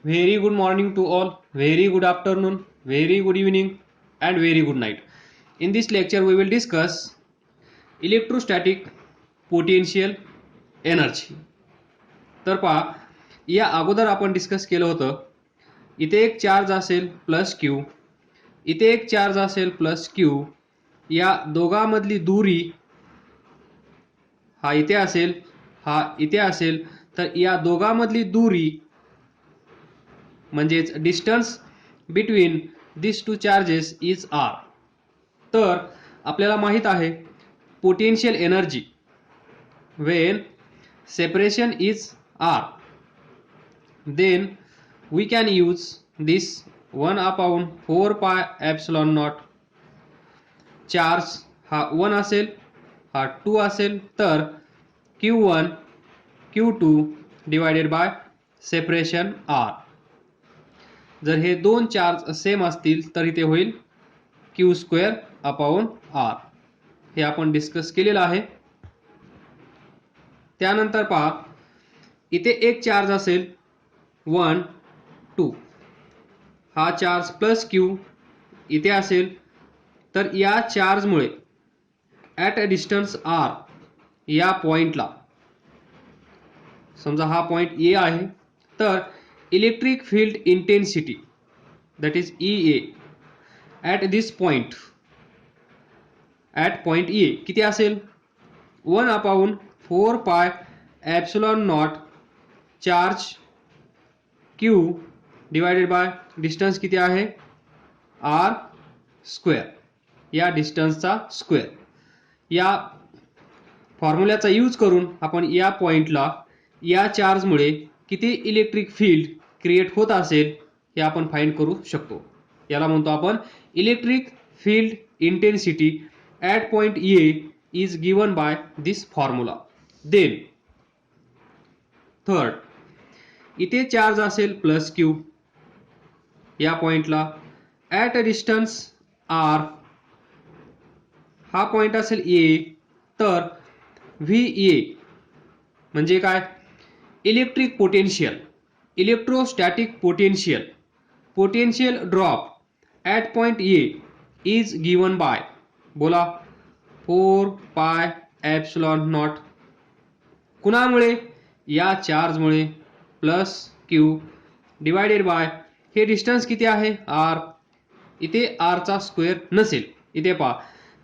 Very good morning to all, very good afternoon, very good evening, and very good night. In this lecture, we will discuss electrostatic potential energy. तर पहा, या अगोदर आपण discuss केलं होतं. इथे एक चार्ज असेल प्लस क्यू, इथे एक चार्ज असेल प्लस क्यू. या दोघांमधली दूरी हा इथे असेल, हा इथे असेल. तर या दोघांमधली दूरी म्हणजेच distance between this two charges is R. तर आपल्याला माहित आहे potential energy when separation is R, then we can use this 1/4 epsilon naught. Charge हा 1 असेल, हा 2 असेल, तर Q1 Q2 divided bye separation R. जर हे दोन चार्ज सेम असतील तर इथे होईल Q²/R. हे आपण डिस्कस केलेलं आहे. त्यानंतर पहा, इथे एक चार्ज असेल 1 2, हा चार्ज प्लस क्यू इथे असेल. तर या चार्जमुळे ॲट अ डिस्टन्स आर या पॉइंटला, समजा हा पॉइंट ए आहे, तर electric field intensity that is EA at this point, at point ए किती असेल? 1/4 epsilon naught charge Q divided by distance किती आहे? R स्क्वेअर, या डिस्टन्सचा स्क्वेअर. या फॉर्म्युल्याचा यूज करून आपण या पॉइंटला या चार्जमुळे किती इलेक्ट्रिक फील्ड क्रिएट होत असेल हे आपण फाइंड करू शकतो. याला म्हणतो आपण electric field intensity at point A is given by this formula. Then third, इथे चार्ज असेल प्लस क्यू या पॉइंटला ॲट अ डिस्टन्स आर, हा पॉइंट असेल ए. तर VA म्हणजे काय? Electric potential, electrostatic potential, potential drop at point A is given by, बोला, 4 epsilon नॉट. कुणामुळे? या चार्जमुळे प्लस क्यू डिवायडेड बाय हे डिस्टन्स किती आहे? आर. इथे आरचा स्क्वेअर नसेल. इथे पहा,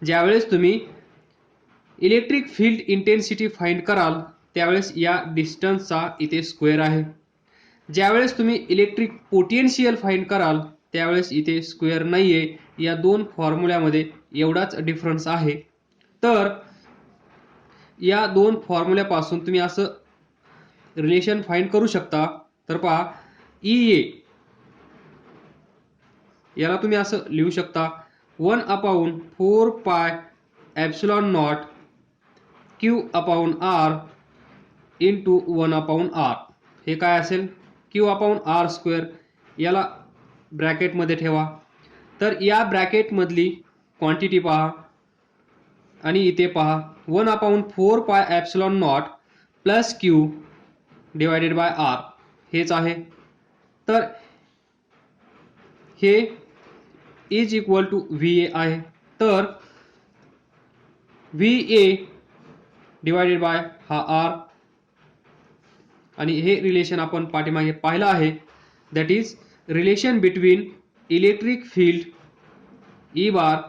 ज्यावेळेस तुम्ही इलेक्ट्रिक फील्ड इंटेन्सिटी फाइंड कराल त्यावेळेस या डिस्टन्सचा इथे स्क्वेअर आहे. ज्यावेळेस तुम्ही इलेक्ट्रिक पोटेन्शियल फाइंड कराल त्यावेळेस इथे स्क्वेअर नाहीये. या दोन फॉर्म्युल्यामध्ये एवढाच डिफरन्स आहे. तर या दोन फॉर्म्युल्यापासून तुम्ही असं रिलेशन फाइंड करू शकता. तर पहा, EA याला तुम्ही असं लिहू शकता 1/4 epsilon not Q/R into 1/R. हे काय असेल? Q/R square. याला ब्रॅकेटमध्ये ठेवा. तर या ब्रॅकेटमधली क्वांटिटी पहा आणि इथे पहा 1/4 epsilon not plus Q divided by R हेच आहे. तर हे इज इक्वल टू VA आहे. तर VA डिवायडेड बाय हा R, आणि हे रिलेशन आपण पाठीमागे पाहिलं आहे. That is relation between electric field E bar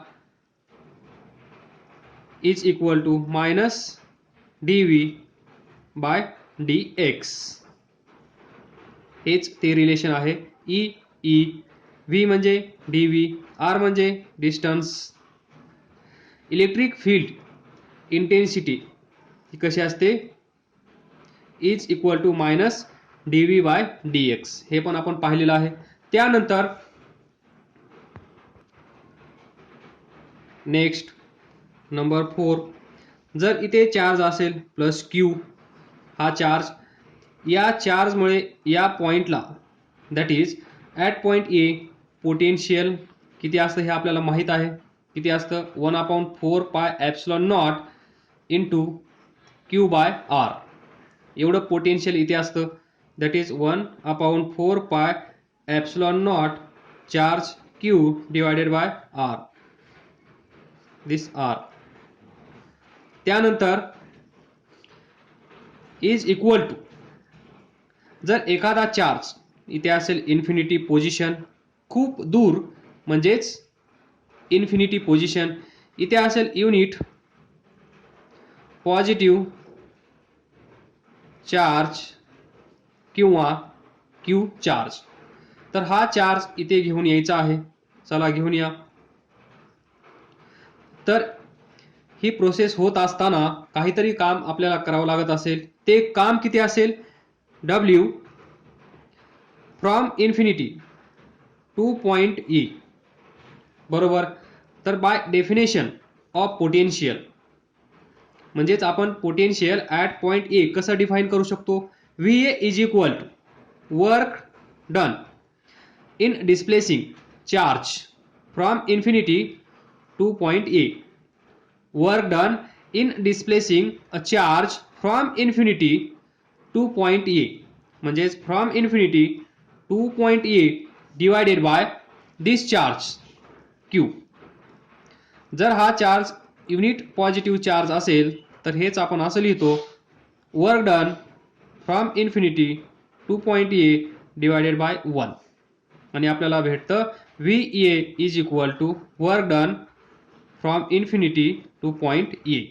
is equal to minus dV by dx. हेच ते रिलेशन आहे. E V म्हणजे dV, R म्हणजे डिस्टन्स. इलेक्ट्रिक फील्ड इंटेन्सिटी ही कशी असते? Is equal to minus dV by dx. हे पण आपण पाहिलेलं आहे. त्यानंतर नेक्स्ट नंबर 4, जर इथे चार्ज असेल प्लस Q, हा चार्ज, या चार्जमुळे या पॉइंटला that is at point A potential किती असतं हे आपल्याला माहीत आहे. किती असतं? 1/4 epsilon नॉट इंटू Q/R एवढं पोटेन्शियल इथे असतं. that is 1/4 pi epsilon naught charge q divided by r, this r. त्यानंतर इज इक्वल टू, जर एखादा चार्ज इथे असेल इन्फिनिटी पोझिशन, खूप दूर म्हणजेच इन्फिनिटी पोझिशन, इथे असेल युनिट पॉझिटिव्ह चार्ज किंवा क्यू चार्ज, तर हा चार्ज इथे घेऊन यायचा आहे. चला घेऊन या. तर ही प्रोसेस होत असताना काहीतरी काम आपल्याला करावं लागत असेल. ते काम किती असेल? W from infinity to point E, बरोबर. तर बाय डेफिनेशन ऑफ पोटेन्शियल, म्हणजेच आपण पोटेन्शियल ॲट पॉइंट ए कसं डिफाईन करू शकतो? VA is equal to work done in displacing charge from infinity to point A. Work done in displacing a charge from infinity to point A, म्हणजेच from infinity to point A divided by this charge q. जर हा charge unit positive charge असेल तर हेच आपण असं लिहितो, work done from infinity to point A divided by 1, आणि आपल्याला भेटतं VA is equal to work done from infinity to point A.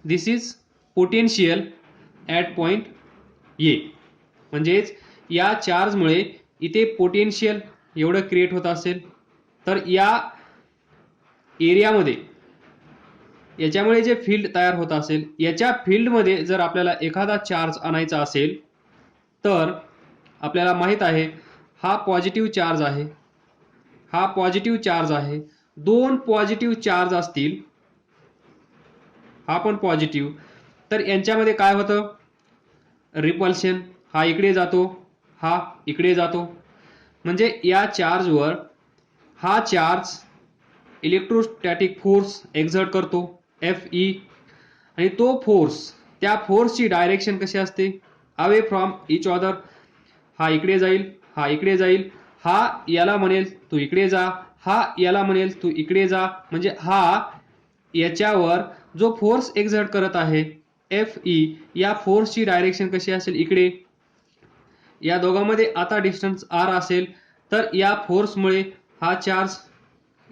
This is potential at point A. म्हणजेच या चार्जमुळे इथे पोटेन्शियल एवढं क्रिएट होत असेल, तर या एरियामध्ये याच्यामुळे जे फील्ड तयार होत असेल, याच्या फील्डमध्ये जर आपल्याला एखादा चार्ज आणायचा असेल तर आपल्याला माहित आहे हा पॉझिटिव्ह चार्ज आहे, हा पॉझिटिव्ह चार्ज आहे. दोन पॉझिटिव्ह चार्ज असतील, हा पण पॉझिटिव्ह, तर यांच्यामध्ये काय होतं? रिपल्शन. हा इकडे जातो, हा इकडे जातो. म्हणजे या चार्जवर हा चार्ज इलेक्ट्रोस्टॅटिक फोर्स एक्झर्ट करतो FE, आणि तो फोर्स, त्या फोर्सची डायरेक्शन कशी असते? Away from each other. हा इकडे जाईल, हा इकडे जाईल, हा याला म्हणेल तू इकडे जा, हा याला म्हणेल तू इकडे जा. म्हणजे हा याच्यावर जो फोर्स एक्झर्ट करत आहे FE, या फोर्सची डायरेक्शन कशी असेल? इकडे. या दोघांमध्ये आता डिस्टन्स r असेल, तर या फोर्समुळे हा चार्ज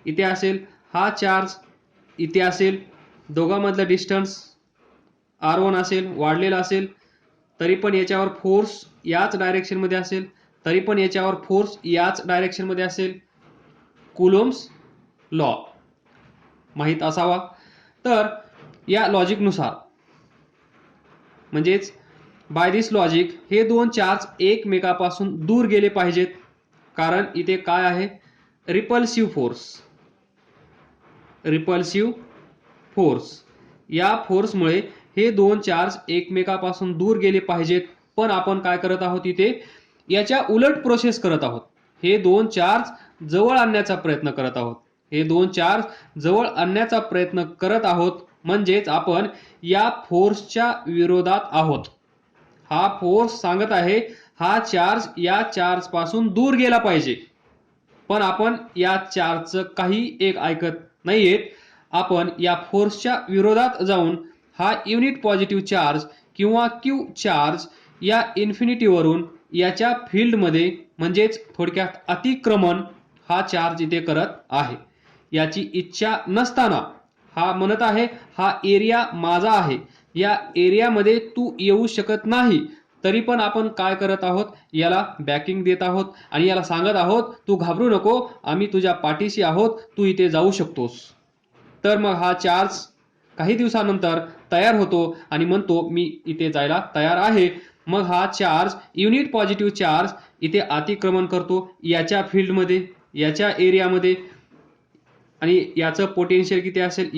इथे असेल, हा चार्ज इथे असेल, दोघांमधलं डिस्टन्स r1 असेल, वाढलेला असेल, तरी पण याच्यावर फोर्स याच डायरेक्शनमध्ये असेल, तरी पण याच्यावर फोर्स याच डायरेक्शनमध्ये असेल. कुलोम्ब्स लॉ माहीत असावा. तर या लॉजिकनुसार, म्हणजेच बाय दिस लॉजिक, हे दोन चार्ज एकमेकापासून दूर गेले पाहिजेत. कारण इथे काय आहे? Repulsive force. रिपल्सिव्ह फोर्स, या फोर्समुळे हे दोन चार्ज एकमेकापासून दूर गेले पाहिजेत. पण आपण काय करत आहोत? इथे याच्या उलट प्रोसेस करत आहोत. हे दोन चार्ज जवळ आणण्याचा प्रयत्न करत आहोत. हे दोन चार्ज जवळ आणण्याचा प्रयत्न करत आहोत, म्हणजेच आपण या फोर्सच्या विरोधात आहोत. हा फोर्स सांगत आहे हा चार्ज या चार्ज पासून दूर गेला पाहिजे, पण आपण या चार्जचं काही एक ऐकत नाहीयेत. आपण या फोर्सच्या विरोधात जाऊन हा युनिट पॉझिटिव्ह चार्ज किंवा क्यू चार्ज या इन्फिनिटीवरून याच्या फील्डमध्ये, म्हणजेच थोडक्यात अतिक्रमण, हा चार्ज इथे करत आहे. याची इच्छा नसताना हा म्हणत आहे हा एरिया माझा आहे, या एरियामध्ये तू येऊ शकत नाही. तरी पण आपण काय करत आहोत? याला बॅकिंग देत आहोत आणि याला सांगत आहोत तू घाबरू नको, आम्ही तुझ्या पाठीशी आहोत, तू इथे जाऊ शकतोस. तर मग हा चार्ज काही दिवसानंतर तयार होतो आणि म्हणतो मी इथे जायला तयार आहे. मग हा चार्ज युनिट पॉझिटिव्ह चार्ज इथे अतिक्रमण करतो याच्या फील्डमध्ये, याच्या एरियामध्ये, आणि याचं पोटेन्शियल किती असेल?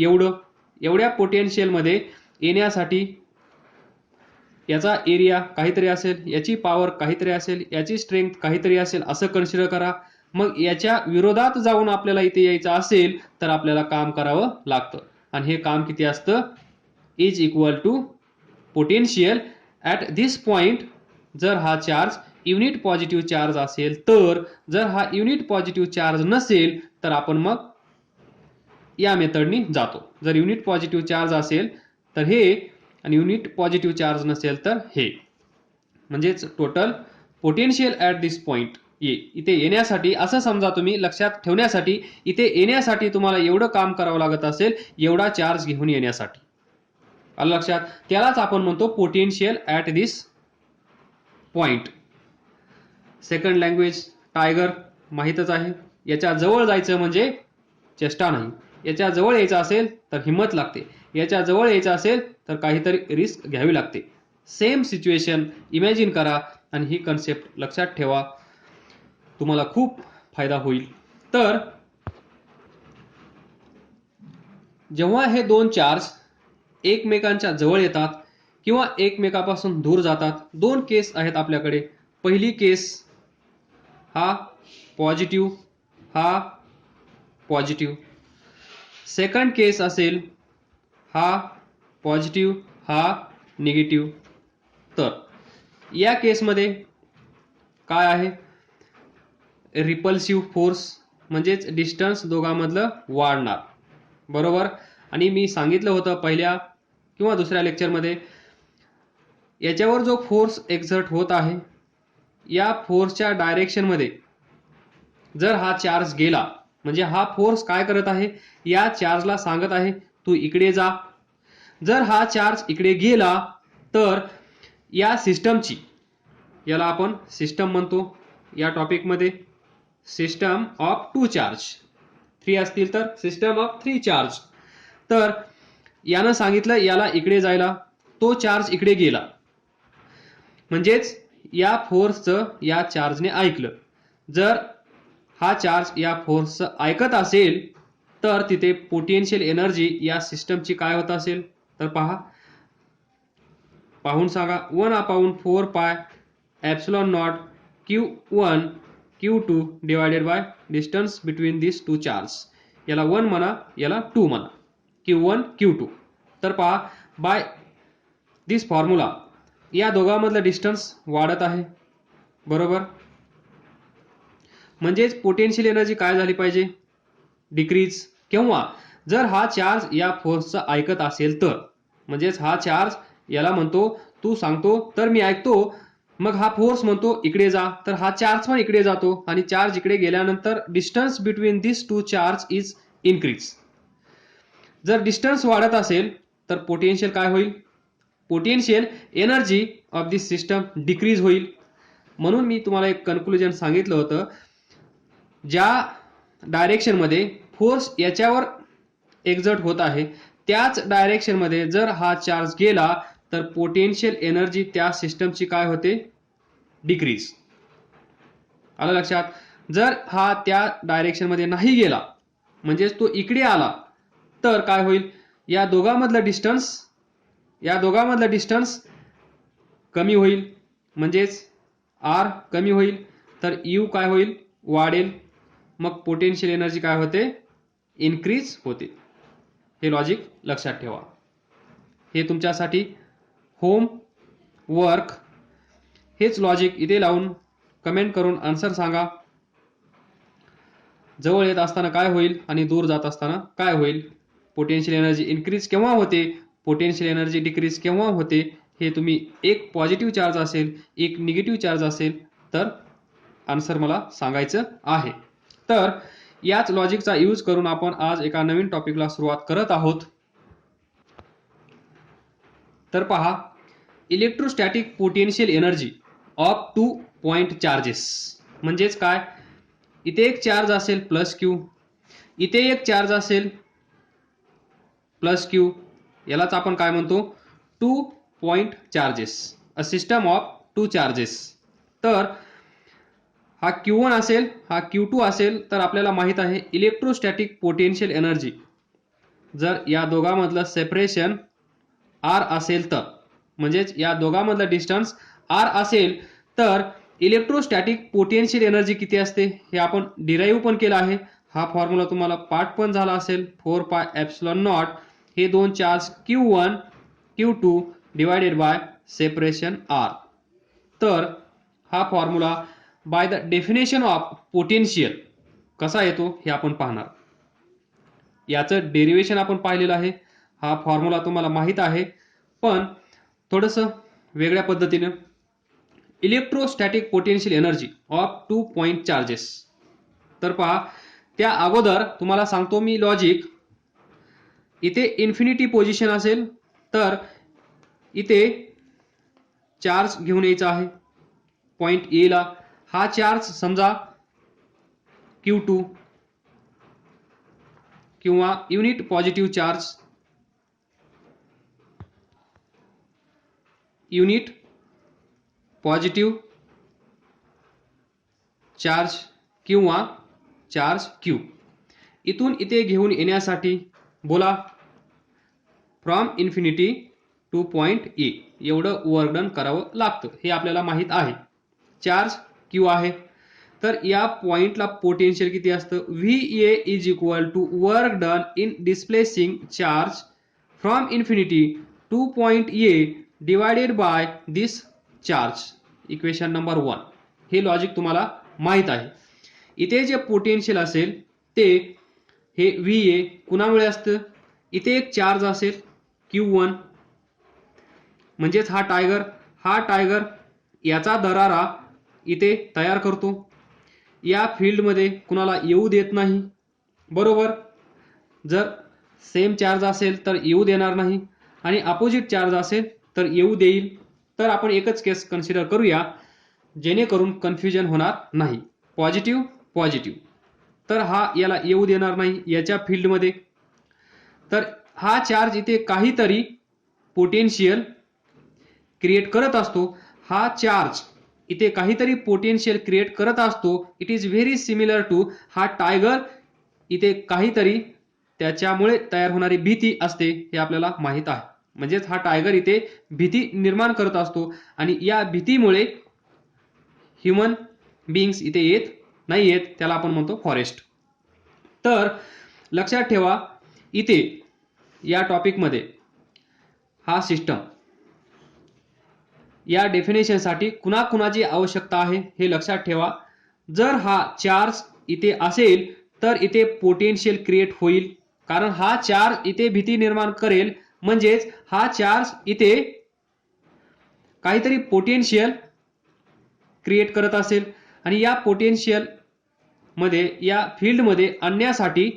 एवढ्या पोटेन्शियलमध्ये येण्यासाठी याचा एरिया काहीतरी असेल, याची पॉवर काहीतरी असेल, याची स्ट्रेंथ काहीतरी असेल, असं कन्सिडर करा. मग याच्या विरोधात जाऊन आपल्याला इथे यायचं असेल तर आपल्याला काम करावं लागतं, आणि हे काम किती असतं? Is equal to potential at this point. जर हा चार्ज युनिट पॉझिटिव्ह चार्ज असेल तर, जर हा युनिट पॉझिटिव्ह चार्ज नसेल तर आपण मग या मेथडनी जातो. जर युनिट पॉझिटिव्ह चार्ज असेल तर हे आणि युनिट पॉझिटिव्ह चार्ज नसेल तर हे. म्हणजेच total potential at this point इथे येण्यासाठी, असं समजा तुम्ही लक्षात ठेवण्यासाठी, इथे येण्यासाठी तुम्हाला एवढं काम करावं लागत असेल एवढा चार्ज घेऊन येण्यासाठी. आलं लक्षात? त्यालाच आपण म्हणतो potential at this point. Second language tiger माहीतच आहे. याच्या जवळ जायचं म्हणजे चेष्टा नाही. याच्या जवळ यायचं असेल तर हिंमत लागते. याच्या जवळ यायचं असेल तर काहीतरी रिस्क घ्यावी लागते. सेम सिच्युएशन इमॅजिन करा आणि ही कन्सेप्ट लक्षात ठेवा, तुम्हाला खूप फायदा होईल. तर जेव्हा हे दोन चार्ज एकमेकांच्या जवळ येतात किंवा एकमेकापासून दूर जातात, दोन केस आहेत आपल्याकडे. पहिली केस हा पॉझिटिव्ह, हा पॉझिटिव्ह. सेकंड केस असेल हा पॉझिटिव्ह, हा निगेटिव्ह. तर या केसमध्ये काय आहे? रिपल्सिव्ह फोर्स म्हणजेच डिस्टन्स दोघांमधलं वाढणार, बरोबर. आणि मी सांगितलं होतं पहिल्या किंवा दुसऱ्या लेक्चरमध्ये, याच्यावर जो फोर्स एक्झर्ट होत आहे या फोर्सच्या डायरेक्शनमध्ये जर हा चार्ज गेला, म्हणजे हा फोर्स काय करत आहे, या चार्जला सांगत आहे तू इकडे जा. जर हा चार्ज इकडे गेला तर या सिस्टमची, याला आपण सिस्टम म्हणतो या टॉपिकमध्ये, सिस्टम ऑफ टू चार्ज. 3 असतील तर सिस्टम ऑफ 3 चार्ज. तर यानं सांगितलं याला इकडे जायला, तो चार्ज इकडे गेला, म्हणजेच या फोर्सचं या चार्जने ऐकलं. जर हा चार्ज या फोर्सचं ऐकत असेल तर तिथे पोटेन्शियल एनर्जी या सिस्टमची काय होत असेल तर पहा, पाहून सांगा. 1/4 pi epsilon naught Q1 Q2 divided by distance between this two charge. याला 1 म्हणा, याला 2 म्हणा, Q1 Q2. तर पहा, बाय दिस फॉर्म्युला या दोघांमधलं डिस्टन्स वाढत आहे, बरोबर. म्हणजेच पोटेन्शियल एनर्जी काय झाली पाहिजे, डिक्रीज. किंवा जर हा चार्ज या फोर्सचं ऐकत असेल तर, म्हणजेच हा चार्ज याला म्हणतो तू सांगतो तर मी ऐकतो, मग हा फोर्स म्हणतो इकडे जा, तर हा चार्ज पण इकडे जातो आणि चार्ज इकडे गेल्यानंतर distance between this two charge is increase. जर डिस्टन्स वाढत असेल तर पोटेन्शियल काय होईल, potential energy of this system decrease होईल. म्हणून मी तुम्हाला एक कन्क्लुजन सांगितलं होतं, ज्या डायरेक्शनमध्ये फोर्स याच्यावर एक्झर्ट होत आहे त्याच डायरेक्शनमध्ये जर हा चार्ज गेला तर पोटेन्शियल एनर्जी त्या सिस्टमची काय होते, डिक्रीज. आलं लक्षात? जर हा त्या डायरेक्शनमध्ये नाही गेला, म्हणजेच तो इकडे आला, तर काय होईल, या दोघांमधलं डिस्टन्स कमी होईल, म्हणजेच R कमी होईल, तर U काय होईल, वाढेल. मग पोटेन्शियल एनर्जी काय होते, इन्क्रीज होते. हे लॉजिक लक्षात ठेवा. हे तुमच्यासाठी होम वर्क. हेच लॉजिक इथे लावून कमेंट करून आन्सर सांगा. जवळ येत असताना काय होईल आणि दूर जात असताना काय होईल, पोटेन्शियल एनर्जी इन्क्रीज केव्हा होते, पोटेन्शियल एनर्जी डिक्रीज केव्हा होते, हे तुम्ही, एक पॉझिटिव्ह चार्ज असेल एक निगेटिव्ह चार्ज असेल तर आन्सर मला सांगायचं आहे. तर याच लॉजिकचा यूज करून आपण आज एका नवीन टॉपिकला सुरुवात करत आहोत. तर पहा, electrostatic potential energy of 2 point charges. म्हणजेच काय, इथे एक चार्ज असेल प्लस Q, इथे एक चार्ज असेल प्लस Q, यालाच आपण काय म्हणतो, 2 point charges, a system of 2 charges. तर हा Q1 असेल, हा Q2 असेल, तर आपल्याला माहित आहे इलेक्ट्रोस्टॅटिक पोटेन्शियल एनर्जी जर या दोघांमधलं सेपरेशन R असेल तर, म्हणजेच या दोघांमधलं डिस्टन्स R असेल तर इलेक्ट्रोस्टॅटिक पोटेन्शियल एनर्जी किती असते हे आपण डिराईव्ह पण केलं आहे. हा फॉर्म्युला तुम्हाला पाठ पण झाला असेल, 4 पाय एप्सिलॉन नॉट हे दोन charge Q1 Q2 divided bye separation R. तर हा formula by the definition of potential कसा येतो हे आपण पाहणार. याचं डेरिवेशन आपण पाहिलेलं आहे. हा फॉर्म्युला तुम्हाला माहित आहे, पण थोडंसं वेगळ्या पद्धतीने. Electrostatic potential energy of 2 point charges. तर पहा, त्या अगोदर तुम्हाला सांगतो मी लॉजिक. इथे इन्फिनिटी पोझिशन असेल तर इथे चार्ज घेऊन यायचा आहे पॉइंट ए ला. हा चार्ज समजा Q2 किंवा unit positive charge, unit positive charge किंवा चार्ज Q. इथून इथे घेऊन येण्यासाठी बोला फ्रॉम इन्फिनिटी टू पॉइंट ए एवढं वर्क डन करावं लागतं, हे आपल्याला माहित आहे. चार्ज Q आहे, तर या पॉइंटला पोटेन्शियल किती असतं? VA is equal to work done in displacing charge from infinity to point A divided by this charge. Equation number 1. हे लॉजिक तुम्हाला माहित आहे. इथे जे पोटेन्शियल असेल ते हे VA कुणामुळे असतं? इथे एक चार्ज असेल Q1, म्हणजेच हा टायगर याचा दरारा इथे तयार करतो. या फील्डमध्ये कुणाला येऊ देत नाही, बरोबर. जर सेम चार्ज असेल तर येऊ देणार नाही, आणि अपोजिट चार्ज असेल तर येऊ देईल. तर आपण एकच केस कन्सिडर करूया जेणेकरून कन्फ्युजन होणार नाही. पॉझिटिव्ह पॉझिटिव्ह, तर हा याला येऊ देणार नाही याच्या फील्डमध्ये. तर हा चार्ज इथे काहीतरी पोटेन्शियल क्रिएट करत असतो. हा चार्ज इथे काहीतरी पोटेन्शियल क्रिएट करत असतो. It is very similar to हा टायगर इथे काहीतरी त्याच्यामुळे तयार होणारी भीती असते, हे आपल्याला माहित आहे. म्हणजेच हा टायगर इथे भीती निर्माण करत असतो, आणि या भीतीमुळे ह्युमन बीइंग्स इथे येत नाही येत, त्याला आपण म्हणतो फॉरेस्ट. तर लक्षात ठेवा, इथे या टॉपिकमध्ये हा सिस्टम, या डेफिनेशनसाठी कुणाकुणाची आवश्यकता आहे हे लक्षात ठेवा. जर हा चार्ज इथे असेल तर इथे पोटेन्शियल क्रिएट होईल, कारण हा चार्ज इथे भीती निर्माण करेल. म्हणजेच हा चार्ज इथे काहीतरी पोटेन्शियल क्रिएट करत असेल, आणि या पोटेन्शियल मध्ये या फील्डमध्ये आणण्यासाठी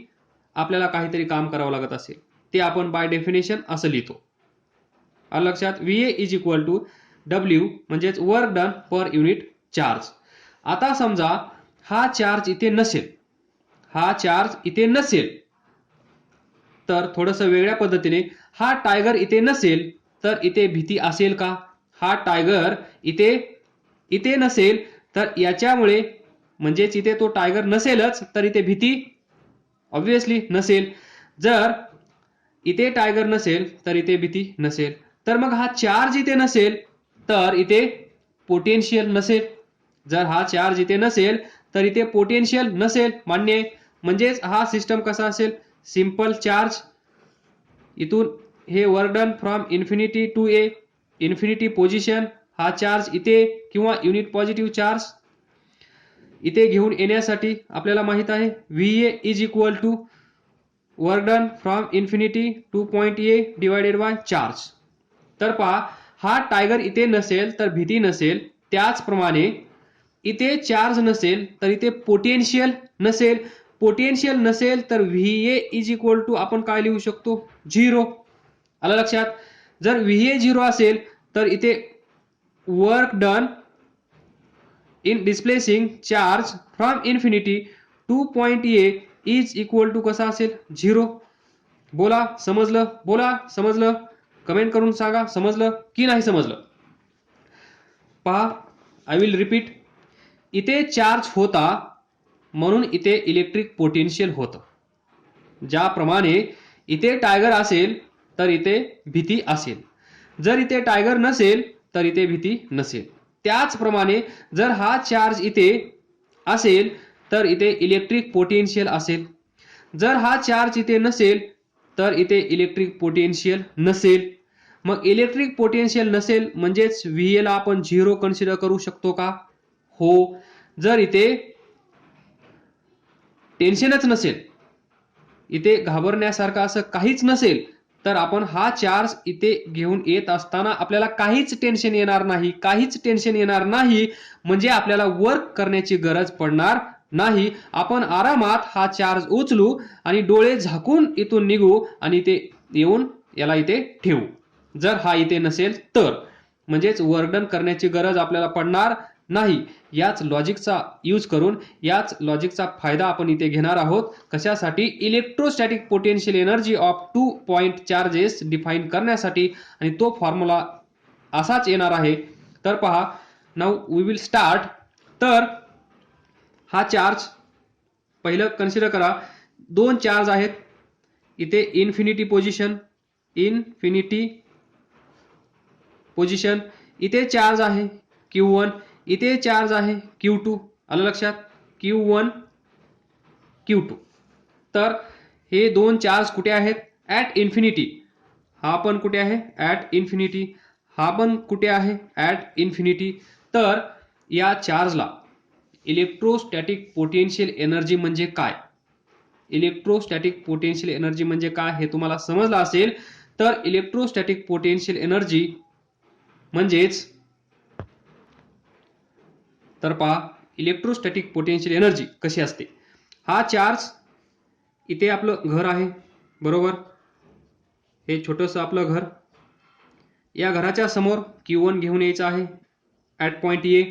आपल्याला काहीतरी काम करावं लागत असेल. ते आपण बाय डेफिनेशन असं लिहितो. आलं लक्षात? VA is equal to W म्हणजेच work done per unit charge. आता समजा हा चार्ज इथे नसेल, तर थोडंसं वेगळ्या पद्धतीने, हा टायगर इथे नसेल तर इथे भीती असेल का? हा टायगर इथे नसेल तर याच्यामुळे, म्हणजेच इथे तो टायगर नसेलच तर इथे भीती ऑब्विसली नसेल. जर इथे टायगर नसेल तर इथे भीती नसेल. तर मग हा चार्ज इथे नसेल तर इथे पोटेन्शियल नसेल. जर हा चार्ज इथे नसेल तर इथे पोटेन्शियल नसेल, मान्य आहे. म्हणजेच हा सिस्टम कसा असेल? Simple charge. इथून हे work done from infinity to A, infinity position, हा चार्ज इथे किंवा युनिट पॉझिटिव्ह चार्ज इथे घेऊन येण्यासाठी आपल्याला माहित आहे VA is equal to work done from infinity to point A divided by charge. तर पहा, हा टायगर इथे नसेल तर भीती नसेल, त्याचप्रमाणे इथे चार्ज नसेल तर इथे पोटेन्शियल नसेल. पोटेन्शियल नसेल तर VA इज इक्वल टू आपण काय लिहू शकतो? 0. आलं लक्षात? जर VA 0 असेल तर इथे work done in displacing charge from infinity to point A is equal to कसा असेल? 0. बोला समजलं? कमेंट करून सांगा समजलं की नाही समजलं. पहा, आय विल रिपीट. इथे चार्ज होता म्हणून इथे इलेक्ट्रिक पोटेन्शियल होतं. ज्याप्रमाणे इथे टायगर असेल तर इथे भीती असेल. जर इथे टायगर नसेल तर इथे भीती नसेल. त्याचप्रमाणे जर हा चार्ज इथे असेल तर इथे इलेक्ट्रिक पोटेन्शियल असेल. जर हा चार्ज इथे नसेल तर इथे इलेक्ट्रिक पोटेन्शियल नसेल. मग इलेक्ट्रिक पोटेन्शियल नसेल म्हणजेच VA ला आपण 0 कन्सिडर करू शकतो का? हो. जर इथे टेन्शनच नसेल, इथे घाबरण्यासारखं असं काहीच नसेल, तर आपण हा चार्ज इथे घेऊन येत असताना आपल्याला काहीच टेन्शन येणार नाही, काहीच टेन्शन येणार नाही. म्हणजे आपल्याला वर्क करण्याची गरज पडणार नाही. आपण आरामात हा चार्ज उचलू आणि डोळे झाकून इथून निघू आणि इथे येऊन याला इथे ठेवू. जर हा इथे नसेल तर म्हणजेच वर्क डन करण्याची गरज आपल्याला पडणार नाही. याच लॉजिकचा यूज करून याच लॉजिकचा फायदा आपण इथे घेणार आहोत. कशासाठी? Electrostatic potential energy of 2 point charges define करण्यासाठी. आणि तो फॉर्म्युला असाच येणार आहे. तर पहा, नाउ वी विल स्टार्ट. तर हा चार्ज पहिलं कन्सिडर करा. दोन चार्ज आहेत. इथे इन्फिनिटी पोझिशन, इथे चार्ज आहे Q1, इथे चार्ज आहे Q2. आलं लक्षात? Q1 Q2. तर हे दोन चार्ज कुठे आहेत? At infinity. हा पण कुठे आहे? At infinity. हा पण कुठे आहे? At infinity. तर या चार्जला इलेक्ट्रोस्टॅटिक पोटेन्शियल एनर्जी म्हणजे काय? इलेक्ट्रोस्टॅटिक पोटेन्शियल एनर्जी म्हणजे काय हे तुम्हाला समजलं असेल. तर इलेक्ट्रोस्टॅटिक पोटेन्शियल एनर्जी म्हणजेच, तर पहा, इलेक्ट्रोस्टॅटिक पोटेन्शियल एनर्जी कशी असते. हा चार्ज इथे आपलं घर आहे, बरोबर? हे छोटंसं आपलं घर. या घराच्या समोर Q1 घेऊन यायचं आहे ॲट पॉइंट ए.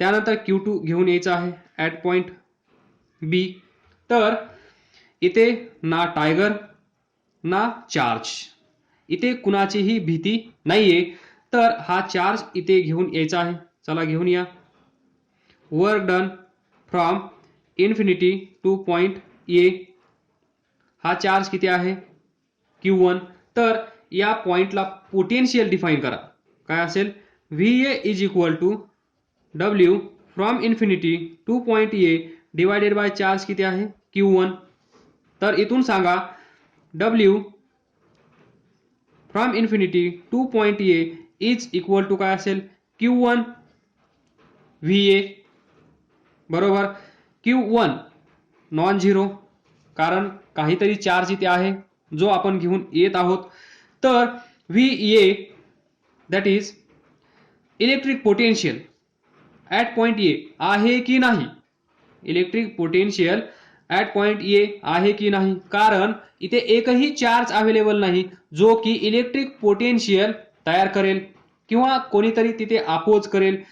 त्यानंतर Q2 घेऊन यायचं आहे ॲट पॉइंट बी. तर इथे ना टायगर ना चार्ज, इथे कुणाचीही भीती नाहीये. तर हा चार्ज इथे घेऊन यायचा आहे. चला घेऊन या. Work done from infinity to point ए. हा चार्ज किती आहे? Q1. तर या पॉइंटला पोटेन्शियल डिफाइन करा. काय असेल? VA is equal to W from infinity to point A divided by charge किती आहे? Q1. तर इथून सांगा W from infinity to point A is equal to काय असेल? Q1 VA. बरोबर? Q1 नॉन झिरो, कारण काहीतरी चार्ज इथे आहे जो आपण घेऊन येत आहोत. तर VA that is electric potential at point ए आहे की नाही? इलेक्ट्रिक पोटेन्शियल ॲट पॉइंट ए आहे की नाही? कारण इथे एकही चार्ज अवेलेबल नाही जो की इलेक्ट्रिक पोटेन्शियल तयार करेल किंवा कोणीतरी तिथे अपोज करेल.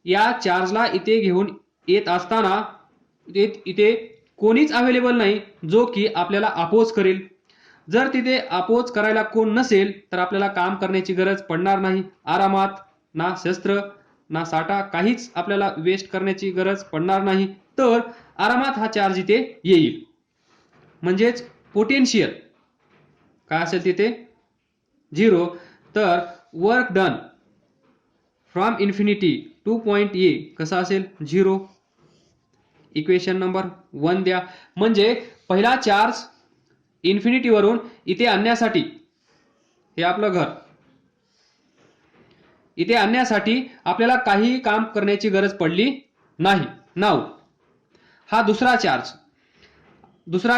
या चार्जला इथे घेऊन येत असताना इथे कोणीच अवेलेबल नाही जो की आपल्याला अपोज करेल. जर तिथे अपोज करायला कोण नसेल तर आपल्याला काम करण्याची गरज पडणार नाही. आरामात, ना शस्त्र ना साठा, काहीच आपल्याला वेस्ट करण्याची गरज पडणार नाही. तर आरामात हा चार्ज इथे येईल. म्हणजेच पोटेन्शियल काय असेल तिथे? झिरो. तर work done from infinity to point ए कसा असेल? झिरो. इक्वेशन नंबर 1 द्या. म्हणजे पहिला चार्ज इन्फिनिटीवरून इथे आणण्यासाठी, हे आपलं घर, इथे आणण्यासाठी आपल्याला काही काम करण्याची गरज पडली नाही. नाव हा दुसरा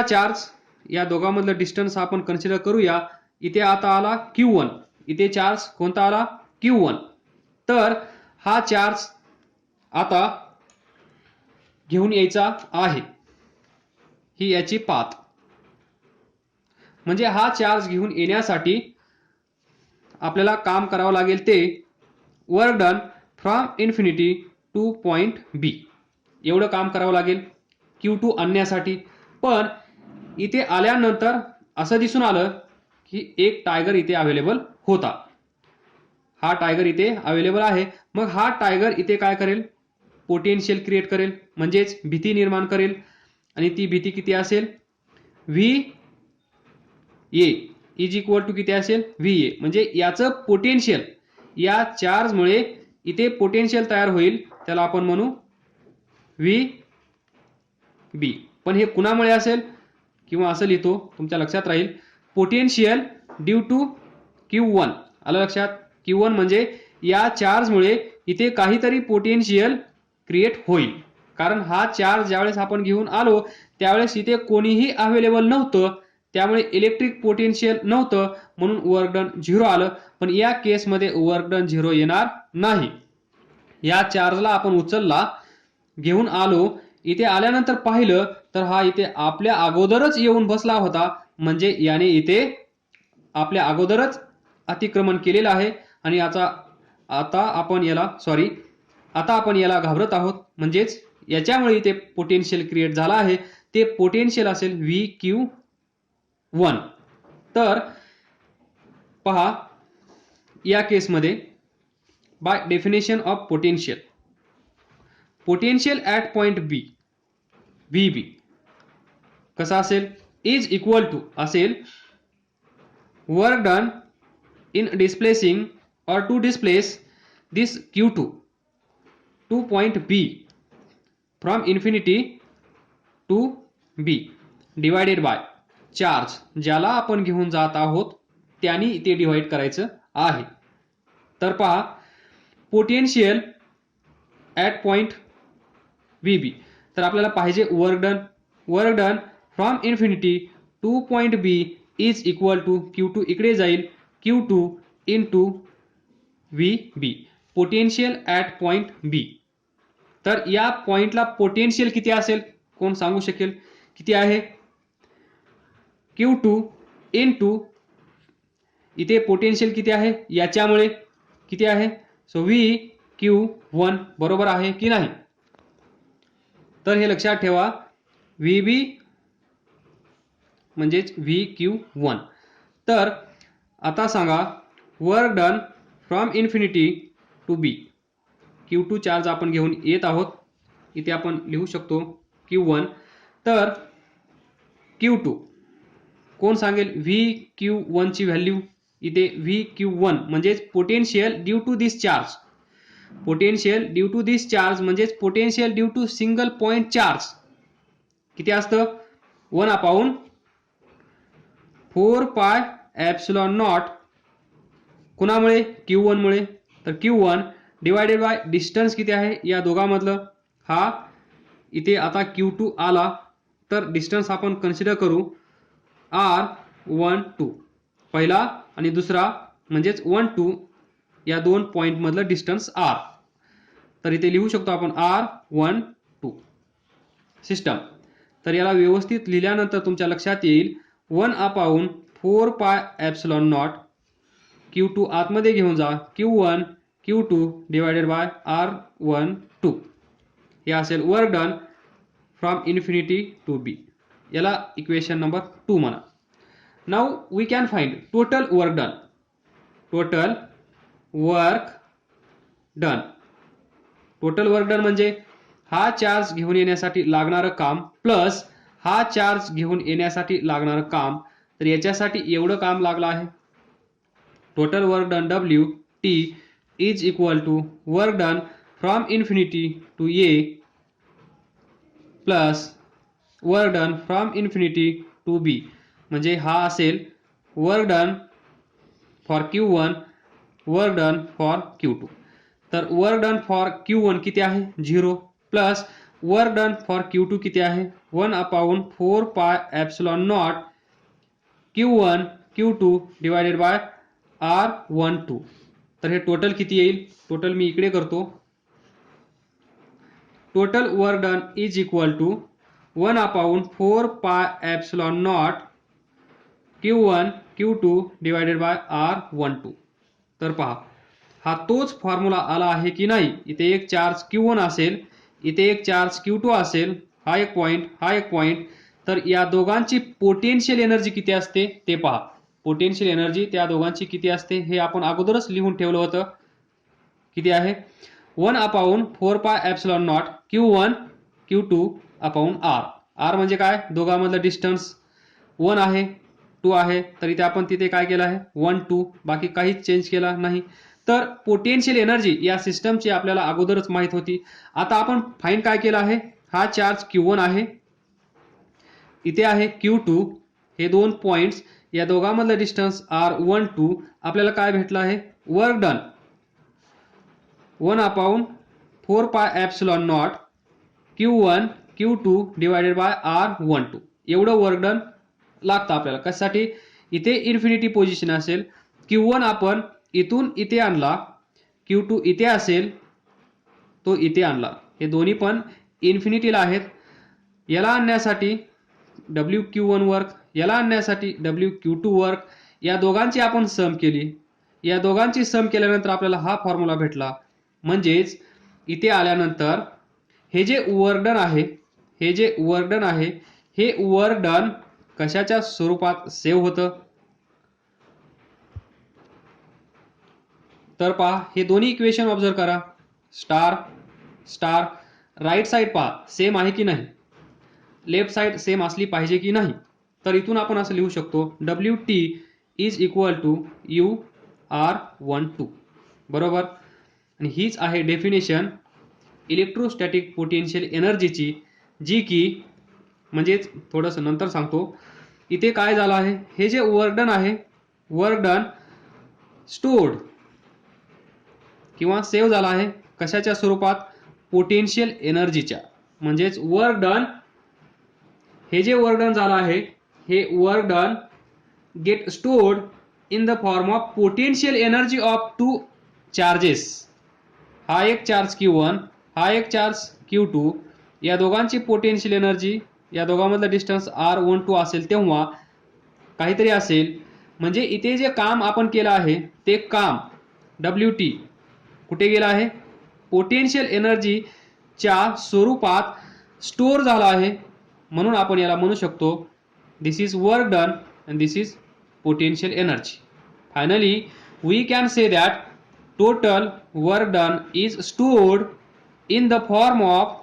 चार्ज, या दोघांमधलं डिस्टन्स आपण कन्सिडर करूया. इथे आता आला Q1. इथे चार्ज कोणता आला? Q1. तर हा चार्ज आता घेऊन यायचा आहे. ही याची पाथ. म्हणजे हा चार्ज घेऊन येण्यासाठी आपल्याला काम करावं लागेल ते work done from infinity to point B. एवढं काम करावं लागेल Q2 आणण्यासाठी. पण इथे आल्यानंतर असं दिसून आलं की एक टायगर इथे अवेलेबल होता. हा टायगर इथे अवेलेबल आहे. मग हा टायगर इथे काय करेल? पोटेन्शियल क्रिएट करेल, म्हणजेच भीती निर्माण करेल. आणि ती भीती किती असेल? VA इज इक्वल टू किती असेल? VA. म्हणजे याचं पोटेन्शियल, या चार्जमुळे इथे पोटेन्शियल तयार होईल, त्याला आपण म्हणू VB. पण हे कुणामुळे असेल किंवा असं लिहितो, तुमच्या लक्षात राहील, पोटेन्शियल ड्यू टू Q1. आलं लक्षात? Q1 म्हणजे या चार्जमुळे इथे काहीतरी पोटेन्शियल क्रिएट होईल, कारण हा चार्ज ज्यावेळेस आपण घेऊन आलो त्यावेळेस इथे कोणीही अवेलेबल नव्हतं, त्यामुळे इलेक्ट्रिक पोटेन्शियल नव्हतं, म्हणून वर्क डन 0 आलं. पण या केसमध्ये वर्क डन 0 येणार नाही. या चार्जला आपण उचलला, घेऊन आलो, इथे आल्यानंतर पाहिलं तर हा इथे आपल्या अगोदरच येऊन बसला होता, म्हणजे याने इथे आपल्या अगोदरच अतिक्रमण केलेलं आहे. आणि आता आपण याला घाबरत आहोत, म्हणजेच याच्यामुळे इथे पोटेन्शियल क्रिएट झाला आहे. ते पोटेन्शियल असेल VQ1. तर पहा, या केसमध्ये by definition of potential, potential at point B VB कसा असेल, इज इक्वल टू असेल work done in displacing or to displace this Q2 to point B from infinity to B divided by charge ज्याला आपण घेऊन जात आहोत त्याने इथे डिवाइड करायचं आहे. तर पहा, पोटेन्शियल ॲट पॉइंट VB, तर आपल्याला पाहिजे work done from infinity to point B is equal to Q2 इकडे जाईल, Q2 into VB, potential at point B. तर या पॉइंटला पोटेन्शियल किती असेल, कोण सांगू शकेल किती आहे? Q2 इंटू इथे पोटेन्शियल किती आहे याच्यामुळे किती आहे, सो VQ1 बरोबर आहे की नाही? तर हे लक्षात ठेवा, VB म्हणजेच VQ1. तर आता सांगा, work done from infinity to B, Q2 charge आपण घेऊन येत आहोत, इथे आपण लिहू शकतो Q1. तर Q2 कोण सांगेल? VQ1 ची व्हॅल्यू इथे VQ1 म्हणजेच potential due to this charge, potential due to this charge म्हणजेच potential due to single point charge किती असतं? 1/4πε0 कुणामुळे? Q1 मुळे. तर Q1 डिवायडेड बाय डिस्टन्स किती आहे या दोघांमधलं, हा इथे आता Q2 आला, तर डिस्टन्स आपण कन्सिडर करू R12 पहिला आणि दुसरा, म्हणजेच 1 2 या दोन पॉइंट मधलं डिस्टन्स R. तर इथे लिहू शकतो आपण R12 सिस्टम. तर याला व्यवस्थित लिहिल्यानंतर तुमच्या लक्षात येईल 1/4πε0 Q2 आतमध्ये घेऊन जा, Q1 Q2 divided by R12 हे असेल work done from infinity to B. याला इक्वेशन नंबर 2 म्हणा. Now we can find total work done. Total work done, total work done म्हणजे हा चार्ज घेऊन येण्यासाठी लागणारं काम प्लस हा चार्ज घेऊन येण्यासाठी लागणारं काम. तर याच्यासाठी एवढं काम लागलं आहे. Total work done WT is equal to work done from infinity to A plus work done from infinity to B, म्हणजे हा असेल work done for Q1, work done for Q2. तर वर्क डन फॉर Q1 किती आहे 0 plus work done for Q2 किती आहे 1/4πε0 Q1 Q2 divided by R12. तर हे टोटल किती येईल? टोटल मी इकडे करतो. Total work done is equal to 1/4πε0 Q1 Q2 divided by R12. तर पहा, हा तोच फॉर्म्युला आला आहे की नाही? इथे एक चार्ज Q1 असेल, इथे एक चार्ज Q2 असेल, हा एक पॉइंट, हा एक पॉइंट. तर या दोघांची पोटेन्शियल एनर्जी किती असते ते पहा. पोटेन्शियल एनर्जी त्या दोघांची किती असते हे आपण अगोदरच लिहून ठेवलं होतं. किती आहे 1/4πε0 Q1 Q2 upon R. R म्हणजे काय? दोघांमधलं डिस्टन्स 1 आहे 2 आहे, तर इथे आपण तिथे काय केलं आहे 1 2, बाकी काहीच चेंज केला नाही. तर पोटेन्शियल एनर्जी या सिस्टमची आपल्याला अगोदरच माहित होती. आता आपण फाइंड काय केलं आहे, हा चार्ज Q1 आहे, इथे आहे Q2, हे दोन पॉइंट्स, या दोघांमधलं डिस्टन्स R12. आपल्याला काय भेटलं आहे वर्क डन 1/4 4 पाय epsilon naught Q1 Q2 divided by R12 एवढं वर्क डन लागतं आपल्याला. कशासाठी? इथे इन्फिनिटी पोझिशन असेल, Q1 आपण इथून इथे आणला, Q2 इथे असेल, तो इथे आणला, हे दोन्ही पण इन्फिनिटीला आहेत. याला आणण्यासाठी WQ1 वर्क, याला आणण्यासाठी WQ2 वर्क, या दोघांची आपण सम केली. या दोघांची सम केल्यानंतर आपल्याला हा फॉर्म्युला भेटला. म्हणजेच इथे आल्यानंतर हे जे वर्क डन आहे, हे जे वर्क डन आहे, हे वर्क डन कशाच्या स्वरूपात सेव्ह होतं? तर पहा, हे दोन्ही इक्वेशन ऑब्झर्व करा. स्टार स्टार, राईट साइड पहा सेम आहे की नाही, लेफ्ट साइड सेम असली पाहिजे की नाही. तर इथून आपण असं लिहू शकतो WT is equal to UR12 बरोबर. आणि हीच आहे डेफिनेशन इलेक्ट्रोस्टॅटिक पोटेन्शियल एनर्जीची, जी की म्हणजेच थोडंसं नंतर सांगतो. इथे काय झालं आहे, हे जे वर्क डन आहे, वर्क डन स्टोर्ड किंवा सेव्ह झाला आहे कशाच्या स्वरूपात? पोटेन्शियल एनर्जीच्या. म्हणजेच वर्क डन, हे जे वर्क डन झालं आहे, हे work done get stored in the form of potential energy of two charges. हा एक चार्ज Q1, हा एक चार्ज Q2, या दोघांची पोटेन्शियल एनर्जी, या दोघांमधला डिस्टन्स R12 असेल तेव्हा काहीतरी असेल. म्हणजे इथे जे काम आपण केलं आहे ते काम WT कुठे गेलं आहे? पोटेन्शियल एनर्जीच्या स्वरूपात स्टोअर झाला आहे. म्हणून आपण याला म्हणू शकतो this is work done and this is potential energy. Finally we can say that total work done is stored in the form of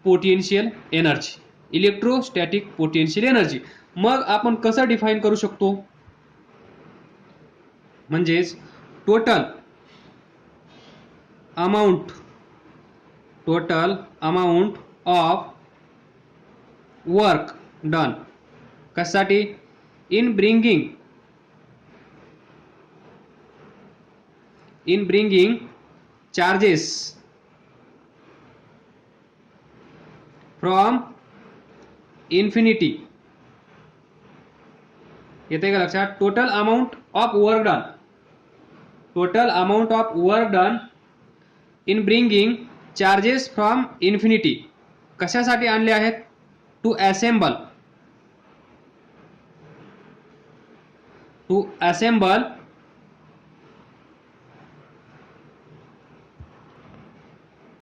potential energy, electrostatic potential energy. मग आपण कसं डिफाइन करू शकतो? म्हणजेच total amount of work done कशासाठी? In bringing charges from infinity. येते का लक्षात? Total amount of work done in bringing charges from infinity कशासाठी आणले आहेत? To assemble